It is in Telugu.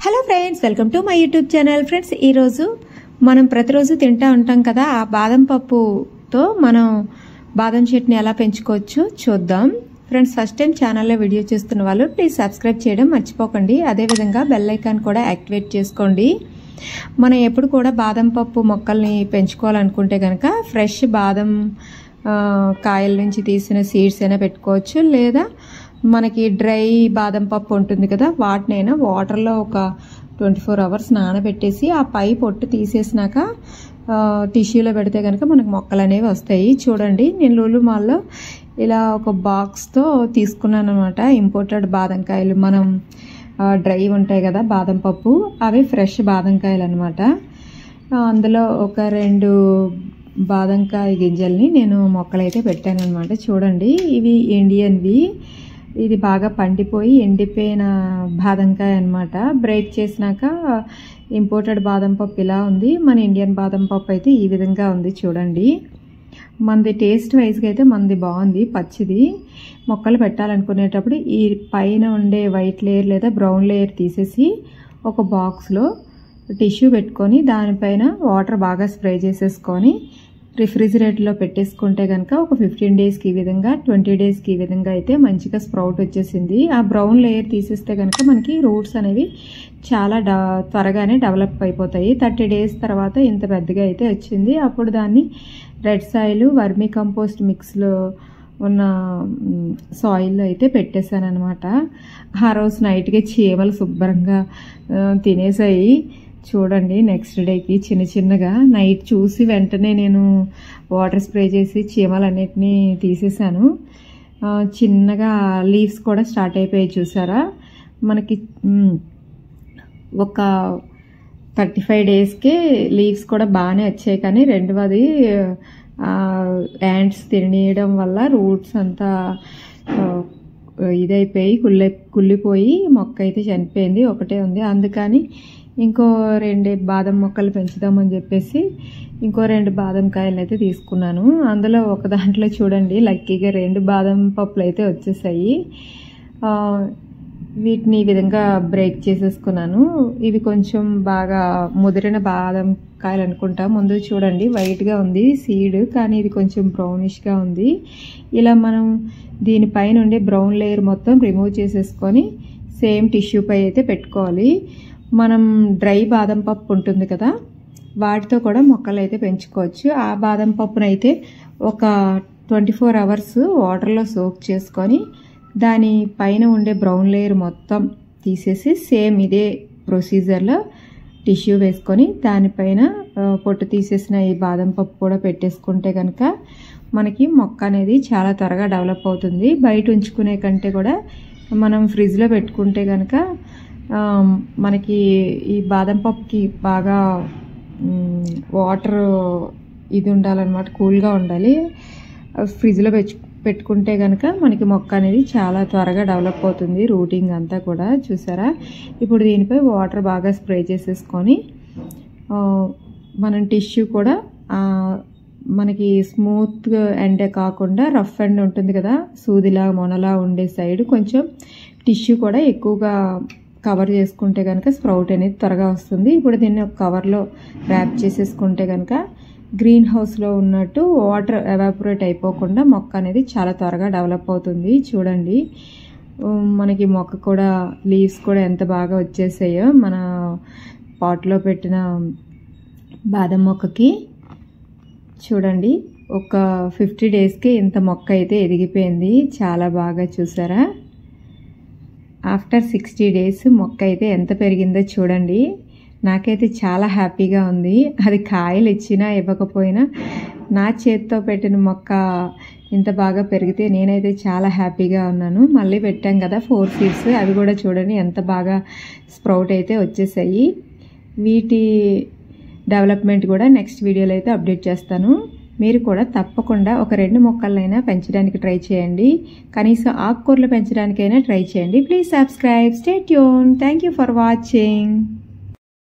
Hello friends, welcome to my YouTube channel. Friends, ఈరోజు మనం ప్రతిరోజు తింటూ ఉంటాం కదా, ఆ బాదం పప్పుతో మనం బాదం చట్నీ ఎలా పెంచుకోవచ్చు చూద్దాం. ఫ్రెండ్స్, ఫస్ట్ టైం ఛానల్లో వీడియో చూస్తున్న వాళ్ళు ప్లీజ్ సబ్స్క్రైబ్ చేయడం మర్చిపోకండి. అదేవిధంగా బెల్ ఐకాన్ కూడా యాక్టివేట్ చేసుకోండి. మనం ఎప్పుడు కూడా బాదం పప్పు మొక్కల్ని పెంచుకోవాలనుకుంటే కనుక ఫ్రెష్ బాదం కాయల నుంచి తీసిన సీడ్స్ అయినా పెట్టుకోవచ్చు, లేదా మనకి డ్రై బాదం పప్పు ఉంటుంది కదా, వాటినైనా వాటర్లో ఒక 24 hours నానబెట్టేసి ఆ పై పొట్టు తీసేసినాక టిష్యూలో పెడితే కనుక మనకు మొక్కలు అనేవి వస్తాయి. చూడండి, నేను లూలు మాల్లో ఇలా ఒక బాక్స్తో తీసుకున్నాను అనమాట. ఇంపోర్టెడ్ బాదం కాయలు, మనం డ్రై ఉంటాయి కదా బాదం పప్పు, అవి ఫ్రెష్ బాదం కాయలు అనమాట. అందులో ఒక 2 బాదంకాయ గింజల్ని నేను మొక్కలైతే పెట్టాను అనమాట. చూడండి, ఇవి ఇండియన్వి. ఇది బాగా పండిపోయి ఎండిపోయిన బాదంకాయ అనమాట. బ్రేక్ చేసినాక ఇంపోర్టెడ్ బాదం పప్పు ఇలా ఉంది, మన ఇండియన్ బాదం పప్పు అయితే ఈ విధంగా ఉంది. చూడండి, మనది టేస్ట్ వైజ్గా అయితే మనది బాగుంది, పచ్చిది. మొక్కలు పెట్టాలనుకునేటప్పుడు ఈ పైన ఉండే వైట్ లేయర్ లేదా బ్రౌన్ లేయర్ తీసేసి ఒక బాక్స్లో టిష్యూ పెట్టుకొని దానిపైన వాటర్ బాగా స్ప్రే చేసేసుకొని రిఫ్రిజిరేటర్లో పెట్టేసుకుంటే కనుక ఒక 15 daysకి ఈ విధంగా, 20 daysకి ఈ విధంగా అయితే మంచిగా స్ప్రౌట్ వచ్చేసింది. ఆ బ్రౌన్ లేయర్ తీసేస్తే కనుక మనకి రూట్స్ అనేవి చాలా త్వరగానే డెవలప్ అయిపోతాయి. 30 days తర్వాత ఇంత పెద్దగా అయితే వచ్చింది. అప్పుడు దాన్ని రెడ్ సాయిల్, వర్మీ కంపోస్ట్ మిక్స్లో ఉన్న సాయిల్లో అయితే పెట్టేశాను అనమాట. ఆ రోజు నైట్గా చీమలు శుభ్రంగా తినేసాయి. చూడండి, నెక్స్ట్ డేకి చిన్న చిన్నగా నైట్ చూసి వెంటనే నేను వాటర్ స్ప్రే చేసి చీమలన్నిటినీ తీసేసాను. చిన్నగా లీవ్స్ కూడా స్టార్ట్ అయిపోయాయి. చూసారా, మనకి ఒక 35 daysకే లీవ్స్ కూడా బాగానే వచ్చాయి. కానీ రెండవది యాంట్స్ తినేయడం వల్ల రూట్స్ అంతా ఇదైపోయి కుళ్ళిపోయి మొక్క అయితే చనిపోయింది. ఒకటే ఉంది. అందుకని ఇంకో 2 బాదం మొక్కలు పెంచుదామని చెప్పేసి ఇంకో 2 బాదం కాయలు అయితే తీసుకున్నాను. అందులో ఒక దాంట్లో చూడండి, లక్కీగా 2 బాదం పప్పులు అయితే వచ్చేసాయి. వీటిని ఈ విధంగా బ్రేక్ చేసేసుకున్నాను. ఇవి కొంచెం బాగా ముదిరిన బాదం కాయలు అనుకుంటా. ముందు చూడండి, వైట్గా ఉంది సీడ్, కానీ ఇది కొంచెం బ్రౌనిష్గా ఉంది. ఇలా మనం దీనిపైన ఉండే బ్రౌన్ లేయర్ మొత్తం రిమూవ్ చేసేసుకొని సేమ్ టిష్యూ పై అయితే పెట్టుకోవాలి. మనం డ్రై బాదం పప్పు ఉంటుంది కదా, వాటితో కూడా మొక్కలు అయితే పెంచుకోవచ్చు. ఆ బాదం పప్పునైతే ఒక 24 hours వాటర్లో సోక్ చేసుకొని దాని పైన ఉండే బ్రౌన్ లేయర్ మొత్తం తీసేసి సేమ్ ఇదే ప్రొసీజర్లో టిష్యూ వేసుకొని దానిపైన పొట్టు తీసేసిన ఈ బాదం పప్పు కూడా పెట్టేసుకుంటే కనుక మనకి మొక్క అనేది చాలా త్వరగా డెవలప్ అవుతుంది. బయట ఉంచుకునే కంటే కూడా మనం ఫ్రిడ్జ్లో పెట్టుకుంటే కనుక మనకి ఈ బాదం పప్పుకి బాగా వాటర్ ఇది ఉండాలన్నమాట, కూల్గా ఉండాలి. ఫ్రిడ్జ్లో పెట్టుకుంటే కనుక మనకి మొక్క అనేది చాలా త్వరగా డెవలప్ అవుతుంది, రూటింగ్ అంతా కూడా. చూసారా, ఇప్పుడు దీనిపై వాటర్ బాగా స్ప్రే చేసేసుకొని మనం టిష్యూ కూడా మనకి స్మూత్ ఎండే కాకుండా రఫ్ ఎండ్ ఉంటుంది కదా, సూదిలా మొనలా ఉండే సైడ్ కొంచెం టిష్యూ కూడా ఎక్కువగా కవర్ చేసుకుంటే కనుక స్ప్రౌట్ అనేది త్వరగా వస్తుంది. ఇప్పుడు దీన్ని ఒక కవర్లో ర్యాప్ చేసేసుకుంటే కనుక గ్రీన్ హౌస్లో ఉన్నట్టు వాటర్ ఎవాపరేట్ అయిపోకుండా మొక్క అనేది చాలా త్వరగా డెవలప్ అవుతుంది. చూడండి, మనకి మొక్క కూడా లీవ్స్ కూడా ఎంత బాగా వచ్చేసాయో మన పాట్లో పెట్టిన బాదం మొక్కకి. చూడండి, ఒక 50 daysకి ఇంత మొక్క అయితే ఎదిగిపోయింది, చాలా బాగా. చూసారా, ఆఫ్టర్ 60 days మొక్క అయితే ఎంత పెరిగిందో చూడండి. నాకైతే చాలా హ్యాపీగా ఉంది. అది కాయలు ఇచ్చినా ఇవ్వకపోయినా నా చేతితో పెట్టిన మొక్క ఇంత బాగా పెరిగితే నేనైతే చాలా హ్యాపీగా ఉన్నాను. మళ్ళీ పెట్టాం కదా 4 seeds, అవి కూడా చూడండి ఎంత బాగా స్ప్రౌట్ అయితే వచ్చేసాయి. వీటి డెవలప్మెంట్ కూడా నెక్స్ట్ వీడియోలో అయితే అప్డేట్ చేస్తాను. మీరు కూడా తప్పకుండా ఒక 2 మొక్కలైనా పెంచడానికి ట్రై చేయండి. కనీసం ఆకుకూరలు పెంచడానికైనా ట్రై చేయండి. Please subscribe, stay tune. Thank you for watching.